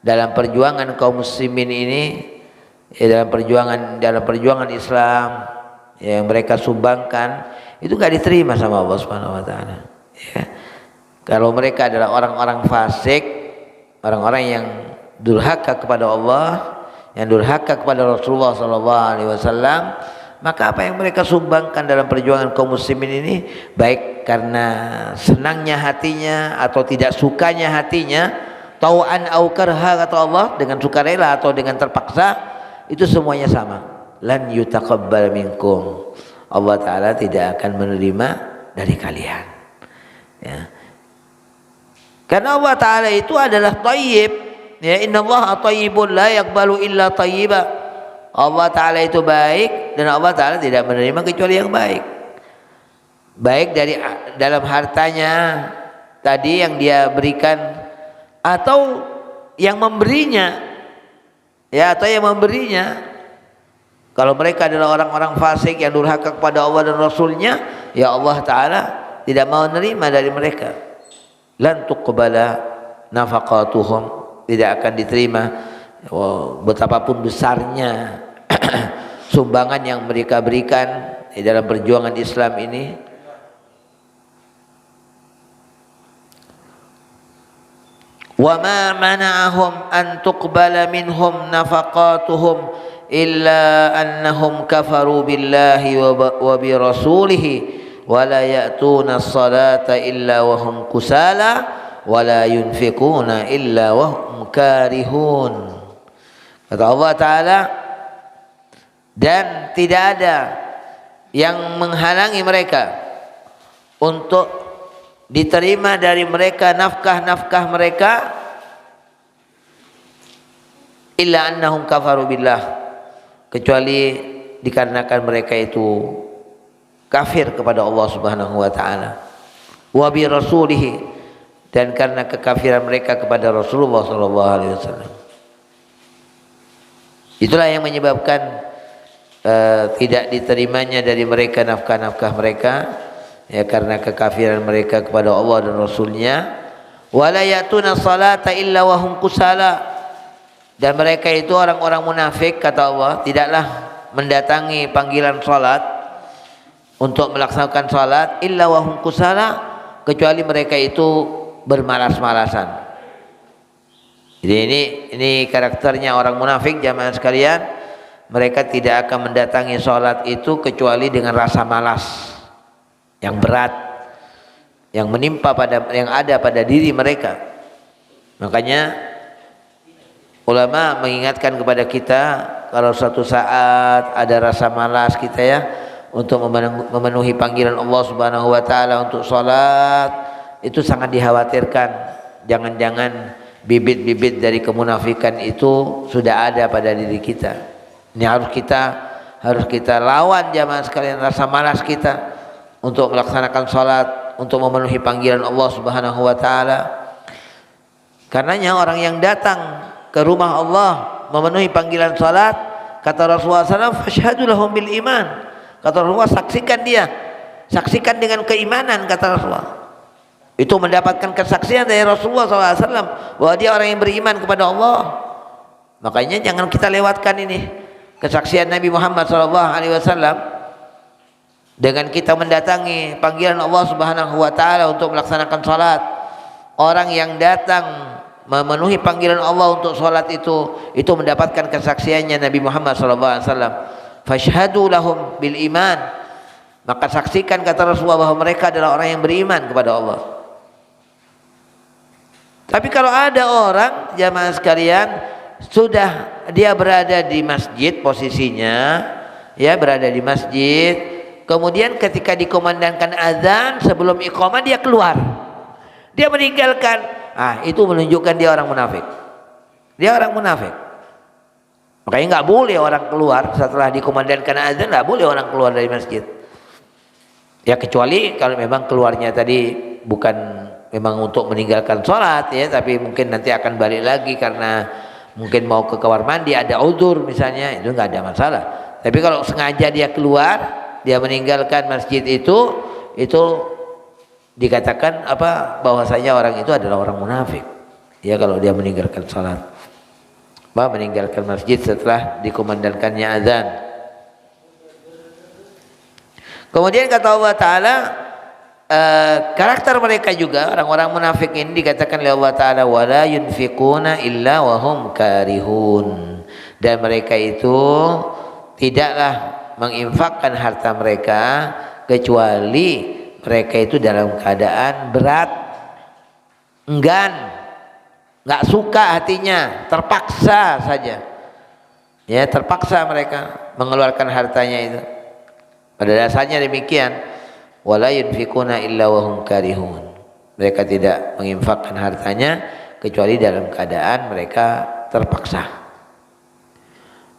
dalam perjuangan kaum muslimin ini, ya, dalam perjuangan Islam yang mereka sumbangkan itu gak diterima sama Allah Subhanahu wa taala ya. Kalau mereka adalah orang-orang fasik, orang-orang yang durhaka kepada Allah, yang durhaka kepada Rasulullah SAW, maka apa yang mereka sumbangkan dalam perjuangan kaum muslimin ini, baik karena senangnya hatinya atau tidak sukanya hatinya, tau'an au karha, kata Allah, dengan sukarela atau dengan terpaksa, itu semuanya sama. Lan yutaqabbal minkum. Allah Ta'ala tidak akan menerima dari kalian ya. Karena Allah Ta'ala itu adalah thayyib ya. Innallaha thayyibun la yaqbalu illa thayyiba. Allah Ta'ala itu baik dan Allah Ta'ala tidak menerima kecuali yang baik. Baik dari dalam hartanya tadi yang dia berikan atau yang memberinya, ya, atau yang memberinya. Kalau mereka adalah orang-orang fasik yang durhaka kepada Allah dan Rasulnya, ya Allah Ta'ala tidak mau menerima dari mereka. Lan tuqbala nafaqatuhum, tidak akan diterima betapapun besarnya sumbangan yang mereka berikan di dalam perjuangan Islam ini. Wa ma mana'ahum an tuqbala minhum nafaqatuhum illa annahum kafaru billahi wa bi rasulihi wa la ya'tuna as-salata illa wa hum kusala wa la yunfiquna illa wa hum karihun. Kata Allah Ta'ala, dan tidak ada yang menghalangi mereka untuk diterima dari mereka nafkah-nafkah mereka illa annahum kafaru billah, kecuali dikarenakan mereka itu kafir kepada Allah Subhanahu wa taala, wa bi rasulihi, dan karena kekafiran mereka kepada Rasulullah sallallahu alaihi wasallam. Itulah yang menyebabkan tidak diterimanya dari mereka nafkah-nafkah mereka, ya, karena kekafiran mereka kepada Allah dan Rasulnya. Wala yatuna salata illa wa hum kusala, dan mereka itu orang-orang munafik, kata Allah, tidaklah mendatangi panggilan salat untuk melaksanakan salat illa wa hum kusala, kecuali mereka itu bermalas-malasan. Jadi ini karakternya orang munafik, jamaah sekalian. Mereka tidak akan mendatangi sholat itu kecuali dengan rasa malas yang berat yang menimpa yang ada pada diri mereka. Makanya ulama mengingatkan kepada kita, kalau suatu saat ada rasa malas kita, ya, untuk memenuhi panggilan Allah Subhanahu wa taala untuk sholat, itu sangat dikhawatirkan. Jangan-jangan bibit-bibit dari kemunafikan itu sudah ada pada diri kita. Ini harus kita lawan, jamaah sekalian, rasa malas kita untuk melaksanakan sholat, untuk memenuhi panggilan Allah Subhanahu wa taala. Karenanya orang yang datang ke rumah Allah memenuhi panggilan sholat, kata Rasulullah SAW, fashhadu lahum bil iman. Kata Rasulullah, saksikan dia, saksikan dengan keimanan, kata Rasulullah. Itu mendapatkan kesaksian dari Rasulullah SAW bahwa dia orang yang beriman kepada Allah. Makanya jangan kita lewatkan ini kesaksian Nabi Muhammad SAW dengan kita mendatangi panggilan Allah Subhanahu wa taala untuk melaksanakan salat. Orang yang datang memenuhi panggilan Allah untuk salat itu mendapatkan kesaksiannya Nabi Muhammad SAW. Fashhadu lahum bil iman, maka saksikan, kata Rasulullah, bahwa mereka adalah orang yang beriman kepada Allah. Tapi kalau ada orang, jamaah sekalian, sudah dia berada di masjid posisinya, ya, berada di masjid, kemudian ketika dikumandangkan azan sebelum iqamah dia keluar, dia meninggalkan, itu menunjukkan dia orang munafik. Dia orang munafik. Makanya nggak boleh orang keluar setelah dikumandangkan azan, nggak boleh orang keluar dari masjid. Ya, kecuali kalau memang keluarnya tadi bukan memang untuk meninggalkan sholat, ya, tapi mungkin nanti akan balik lagi karena mungkin mau ke kamar mandi, ada udzur misalnya, itu nggak ada masalah. Tapi kalau sengaja dia keluar, dia meninggalkan masjid itu dikatakan bahwasanya orang itu adalah orang munafik, ya, kalau dia meninggalkan sholat, meninggalkan masjid setelah dikumandangkannya azan. Kemudian kata Allah Ta'ala, karakter mereka juga orang-orang munafik ini dikatakan oleh Allah Ta'ala, wala yunfiquna illa wahum karihun, dan mereka itu tidaklah menginfakkan harta mereka kecuali mereka itu dalam keadaan berat, enggan, nggak suka hatinya, terpaksa saja, ya, terpaksa mereka mengeluarkan hartanya itu. Pada dasarnya demikian, wala yunfikuna illa wahum karihun, mereka tidak menginfakkan hartanya kecuali dalam keadaan mereka terpaksa.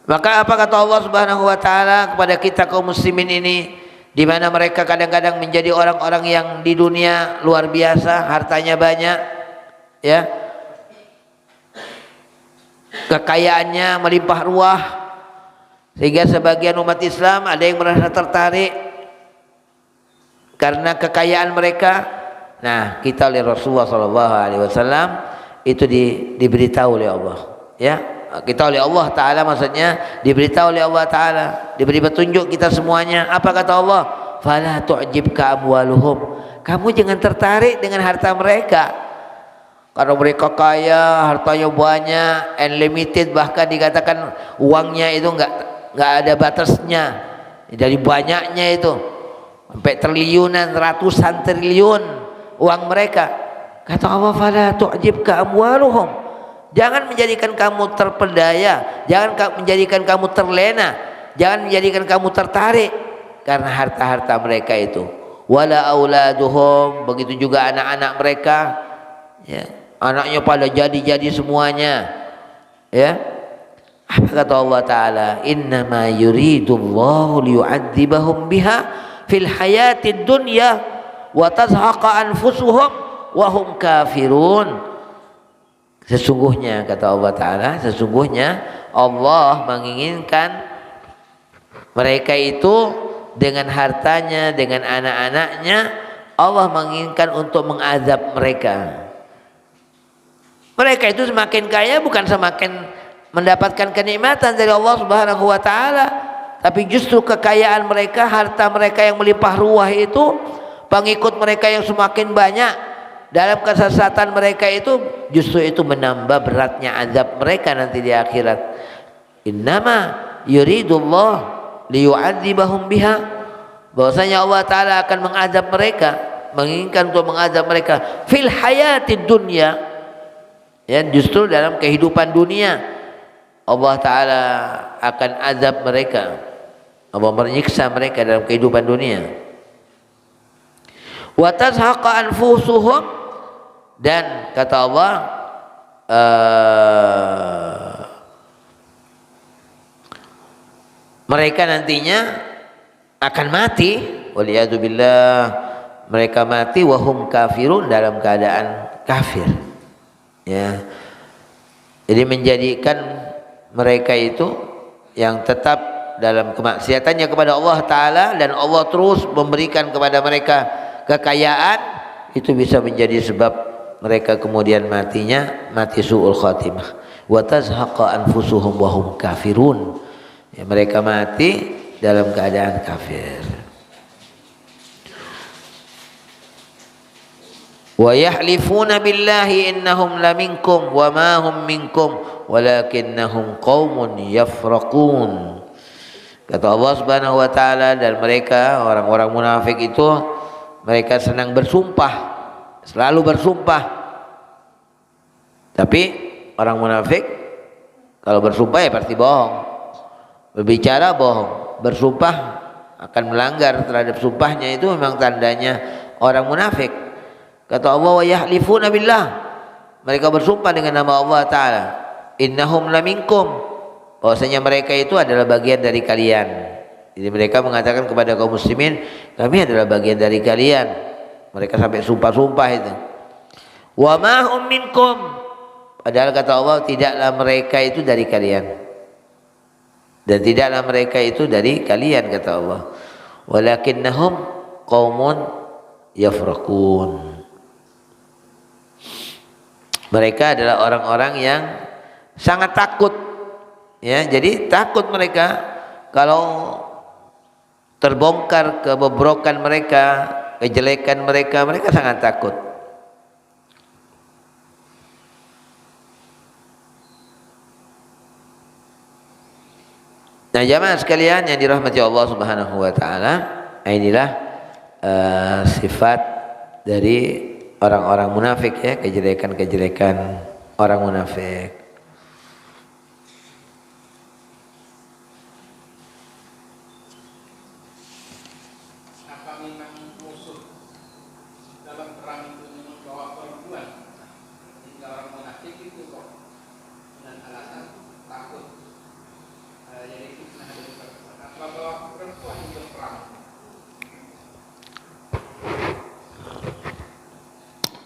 Maka apa kata Allah Subhanahu wa taala kepada kita kaum muslimin ini, di mana mereka kadang-kadang menjadi orang-orang yang di dunia luar biasa, hartanya banyak, ya, kekayaannya melimpah ruah, sehingga sebagian umat Islam ada yang merasa tertarik karena kekayaan mereka. Nah, kita oleh Rasulullah SAW itu diberitahu oleh Allah, ya. Kita oleh Allah Ta'ala, maksudnya diberitahu oleh Allah Ta'ala, diberi petunjuk kita semuanya. Apa kata Allah? Fala tu'jibka amwaluhum, kamu jangan tertarik dengan harta mereka. Kalau mereka kaya, hartanya banyak, unlimited, bahkan dikatakan uangnya itu nggak ada batasnya, dari banyaknya itu sampai triliunan, ratusan triliun uang mereka. Kata Allah, fala tu'jibka amwaluhum, jangan menjadikan kamu terpedaya, jangan menjadikan kamu terlena, jangan menjadikan kamu tertarik karena harta-harta mereka itu. Wala auladuhum, begitu juga anak-anak mereka, ya, anaknya pada jadi semuanya, ya. Apa kata Allah Ta'ala? Innama yuridullahu liyu'adzibahum biha fil hayatid dunya wa tazhaqa anfusuhum wa hum kafirun. Sesungguhnya, kata Allah Ta'ala, sesungguhnya Allah menginginkan mereka itu dengan hartanya, dengan anak-anaknya, Allah menginginkan untuk mengazab mereka. Mereka itu semakin kaya bukan semakin mendapatkan kenikmatan dari Allah Subhanahu wa Ta'ala, tapi justru kekayaan mereka, harta mereka yang melimpah ruah itu, pengikut mereka yang semakin banyak, dalam kesesatan mereka itu, justru itu menambah beratnya azab mereka nanti di akhirat. Innama yuridullah liyu'adzibahum biha, bahwasanya Allah Ta'ala akan mengazab mereka, menginginkan untuk mengazab mereka fil hayatid dunya, ya, justru dalam kehidupan dunia Allah Ta'ala akan azab mereka, Allah menyiksa mereka dalam kehidupan dunia. Wa tazhaqa anfusuhum, dan kata Allah, mereka nantinya akan mati, waliyadzubillah, mereka mati wahum kafirun, dalam keadaan kafir, ya. Jadi menjadikan mereka itu yang tetap dalam kemaksiatannya kepada Allah Ta'ala, dan Allah terus memberikan kepada mereka kekayaan, itu bisa menjadi sebab mereka kemudian mati su'ul khatimah. Wa tazhaqa anfusuhum wahum kafirun, ya, mereka mati dalam keadaan kafir. Wa yahlifuna billahi innahum laminkum wa ma hum minkum walakinnahum qaumun yafraqun. Kata Allah Subhanahu wa Ta'ala, dan mereka orang-orang munafik itu, mereka senang bersumpah, selalu bersumpah. Tapi orang munafik kalau bersumpah ya pasti bohong, berbicara bohong, bersumpah akan melanggar terhadap sumpahnya, itu memang tandanya orang munafik. Kata Allah, wa yahlifuna billah, mereka bersumpah dengan nama Allah Ta'ala, innahum laminkum, bahwasanya mereka itu adalah bagian dari kalian. Jadi mereka mengatakan kepada kaum muslimin, kami adalah bagian dari kalian. Mereka sampai sumpah-sumpah itu. Wa ma hum minkum, padahal kata Allah, tidaklah mereka itu dari kalian, dan tidaklah mereka itu dari kalian, kata Allah. Walakinnahum qaumun yafraqun, mereka adalah orang-orang yang sangat takut, ya. Jadi takut mereka kalau terbongkar kebobrokan mereka, kejelekan mereka, mereka sangat takut. Nah, jamaah sekalian yang dirahmati Allah Subhanahu wa Ta'ala, inilah sifat dari orang-orang munafik, ya, kejelekan-kejelekan orang munafik. Apa memang musuh dalam perang itu membawa perempuan? Hingga orang munafik itu kok dengan alasan takut jadi fitnah dari perempuan. Apa bawa perempuan untuk perang?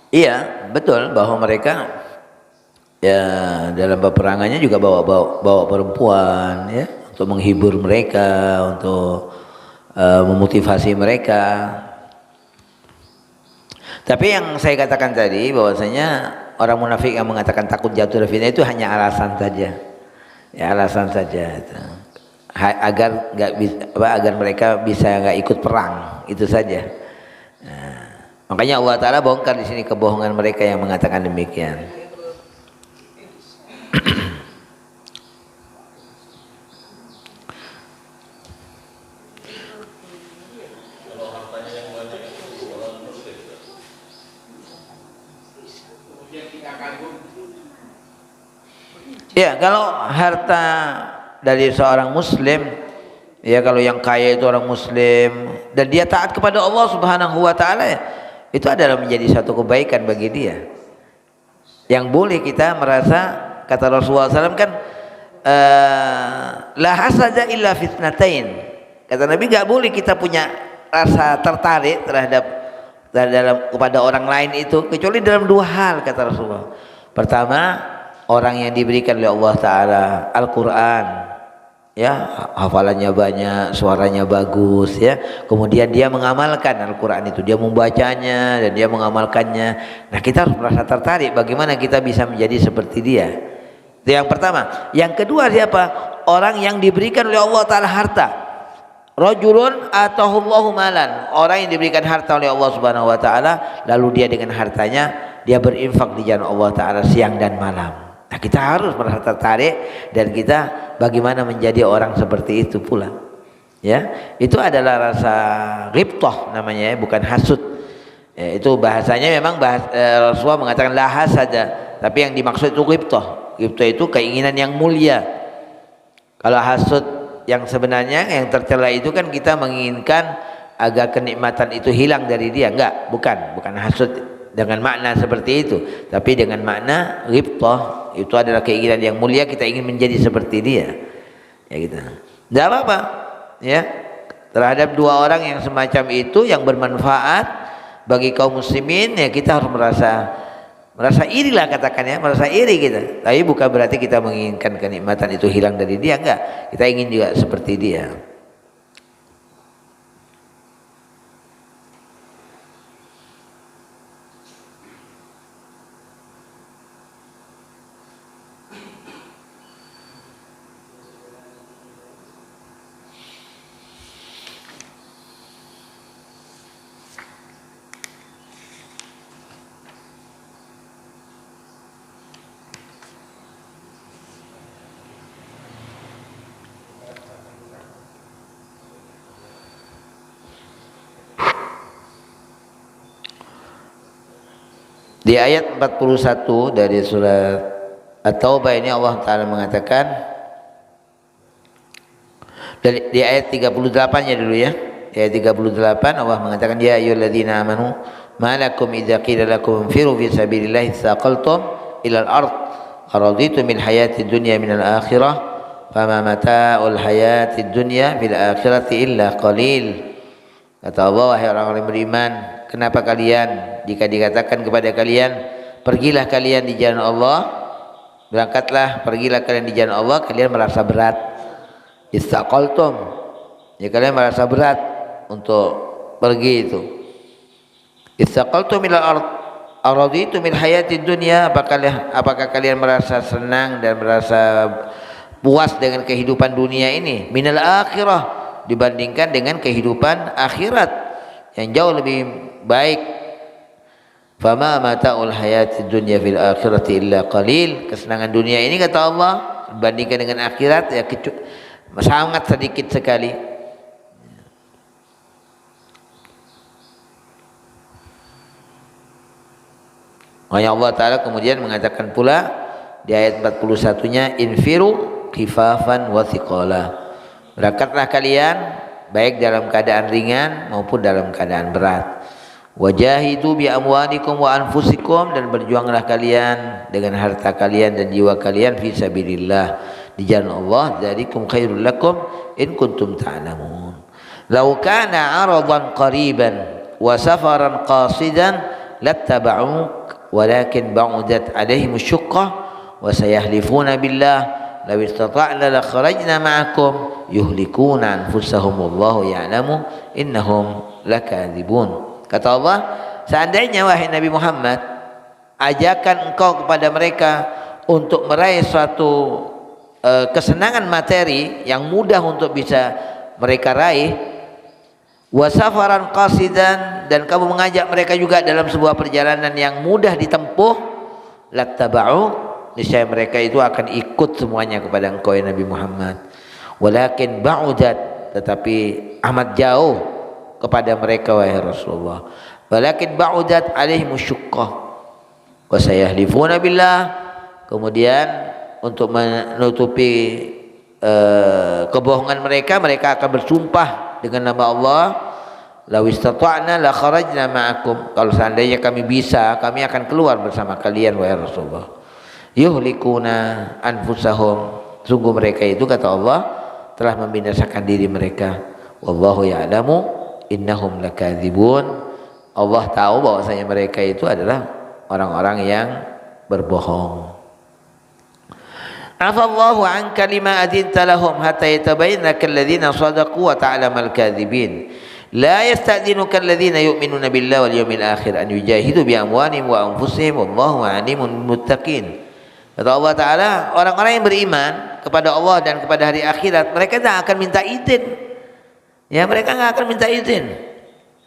Iya, betul bahwa mereka ya dalam peperangannya juga bawa perempuan ya, untuk menghibur mereka, untuk memotivasi mereka. Tapi yang saya katakan tadi bahwasanya orang munafik yang mengatakan takut jatuh dari fitnah itu hanya alasan saja. Ya, alasan saja itu. Agar agar mereka bisa nggak ikut perang, itu saja. Nah, makanya Allah Ta'ala bongkar di sini kebohongan mereka yang mengatakan demikian. Ya, kalau harta dari seorang muslim, ya kalau yang kaya itu orang muslim dan dia taat kepada Allah Subhanahu wa taala, ya, itu adalah menjadi satu kebaikan bagi dia. Yang boleh kita merasa, kata Rasulullah SAW kan, la hasada illa fitnatain. Kata Nabi, nggak boleh kita punya rasa tertarik terhadap kepada orang lain itu kecuali dalam dua hal, kata Rasulullah. Pertama, orang yang diberikan oleh Allah Ta'ala Al-Quran, ya, hafalannya banyak, suaranya bagus, ya, kemudian dia mengamalkan Al-Quran itu, dia membacanya dan dia mengamalkannya. Nah, kita harus merasa tertarik bagaimana kita bisa menjadi seperti dia. Itu yang pertama. Yang kedua, siapa? Orang yang diberikan oleh Allah Ta'ala harta. Rajulun atahullahu malan, orang yang diberikan harta oleh Allah Subhanahu wa taala, lalu dia dengan hartanya dia berinfak di jalan Allah Ta'ala siang dan malam. Nah, kita harus merasa tertarik dan kita bagaimana menjadi orang seperti itu pula. Ya, itu adalah rasa ghibthah namanya, bukan hasud. Ya, itu bahasanya memang Rasulullah mengatakan la hasada, tapi yang dimaksud itu ghibthah. Ghibthah itu keinginan yang mulia. Kalau hasud yang sebenarnya yang tercela itu kan kita menginginkan agar kenikmatan itu hilang dari dia. Enggak, bukan hasud dengan makna seperti itu, tapi dengan makna ghibthah, itu adalah keinginan yang mulia, kita ingin menjadi seperti dia. Ya gitu. Enggak apa-apa, ya. Terhadap dua orang yang semacam itu yang bermanfaat bagi kaum muslimin, ya kita harus merasa iri lah, katakan ya, merasa iri kita. Tapi bukan berarti kita menginginkan kenikmatan itu hilang dari dia, enggak. Kita ingin juga seperti dia. Di ayat 41 dari surat At-Taubah ini Allah Ta'ala mengatakan, di ayat 38-nya dulu ya. Di ayat 38 Allah mengatakan, ya ayyuhalladzina amanu ma lakum idza qila lakum infiru fi sabilillahi tsaqaltum ila al-ard araditu min hayatid dunya min al-akhirah fama mata'ul hayatid dunya fil akhirati illa qalil. Kata Allah, wahai orang-orang beriman, kenapa kalian jika dikatakan kepada kalian pergilah kalian di jalan Allah, berangkatlah, pergilah kalian di jalan Allah, kalian merasa berat. Istaqaltum, ya kalian merasa berat untuk pergi itu. Istaqaltum ilal ard araditu min hayatid dunya, apakah kalian merasa senang dan merasa puas dengan kehidupan dunia ini, minal akhirah, dibandingkan dengan kehidupan akhirat yang jauh lebih baik. Fama mata'ul hayatid dunya fil akhirati illa qalil, kesenangan dunia ini kata Allah dibandingkan dengan akhirat ya sangat sedikit sekali. Makanya Allah Ta'ala kemudian mengatakan pula di ayat 41-nya, infiru khifafan wa thiqala, berangkatlah kalian baik dalam keadaan ringan maupun dalam keadaan berat. Wajahidu bi amwalikum wa anfusikum, dan berjuanglah kalian dengan harta kalian dan jiwa kalian fi sabilillah, di jalan Allah. Dzalikum khairul lakum in kuntum ta'lamun. Law kana 'aradan qariban wa safaran qasidan lattaba'uk walakin ba'udat 'alaihim asy-syuqqah wa sayahlifuna billah law istata'na la kharajna ma'akum yuhlikuna anfusahum wallahu ya'lamu innahum lakadzibun. Kata Allah, seandainya wahai Nabi Muhammad, ajakan engkau kepada mereka untuk meraih suatu kesenangan materi yang mudah untuk bisa mereka raih, wasafaran qasidan, dan kamu mengajak mereka juga dalam sebuah perjalanan yang mudah ditempuh, lattaba'u, niscaya mereka itu akan ikut semuanya kepada engkau ya Nabi Muhammad. Walakin ba'udat, tetapi amat jauh kepada mereka wahai Rasulullah. Walakin ba'udat alaihim syuqqah wa sayahlifuna billah, kemudian untuk menutupi kebohongan mereka, mereka akan bersumpah dengan nama Allah, law istata'na la kharajna ma'akum, kalau seandainya kami bisa, kami akan keluar bersama kalian wahai Rasulullah. Yuhlikuna anfusahum, sungguh mereka itu kata Allah telah membinasakan diri mereka. Wallahu ya'lamu innahum lakadzibun, Allah tahu bahwasanya mereka itu adalah orang-orang yang berbohong. Afallahu anka lima adinta lahum hatta yatabayyana kalladzina sadaqu wa ta'lamal kadzibin. La yasta'dzinuka alladzina yu'minuna billahi wal yawmil akhir an yujahidu bi amwalihim wa anfusihim wallahu 'alimun bil muttaqin. Kata Allah Ta'ala, orang-orang yang beriman kepada Allah dan kepada hari akhirat, mereka tidak akan minta izin. Ya, mereka tidak akan minta izin.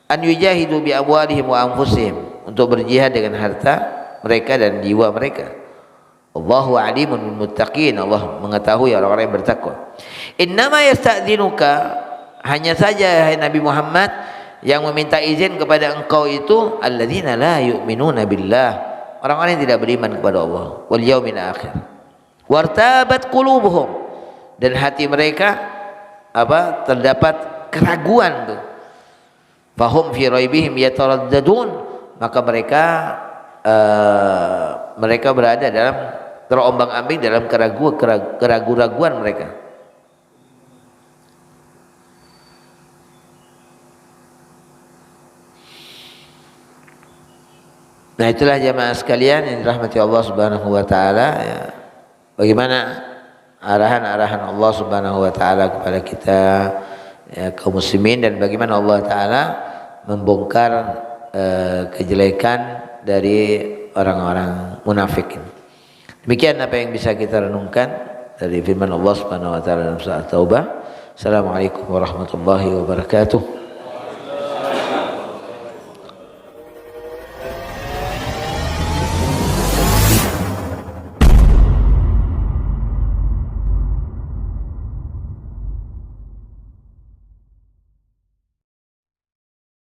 An yujahidu bi amwalihim wa anfusihim, untuk berjihad dengan harta mereka dan jiwa mereka. Allahu alimun bil muttaqin, Allah mengetahui orang-orang yang bertakwa. Innama yasta'dzinuka, hanya saja hai Nabi Muhammad, yang meminta izin kepada engkau itu alladzina la yu'minuna billah, orang-orang yang tidak beriman kepada Allah, wal yaumil akhir, wartabat qulubuhum, dan hati mereka terdapat keraguan tuh. Fahum fi raibihim yataraddadun, maka mereka berada dalam terombang-ambing dalam keraguan mereka. Nah, itulah jamaah sekalian yang dirahmati Allah Subhanahu wa taala, ya. Bagaimana arahan-arahan Allah Subhanahu wa taala kepada kita, ya, kaum muslimin, dan bagaimana Allah taala membongkar kejelekan dari orang-orang munafik. Demikian apa yang bisa kita renungkan dari firman Allah Subhanahu wa taala dalam surah Taubah. Assalamualaikum warahmatullahi wabarakatuh.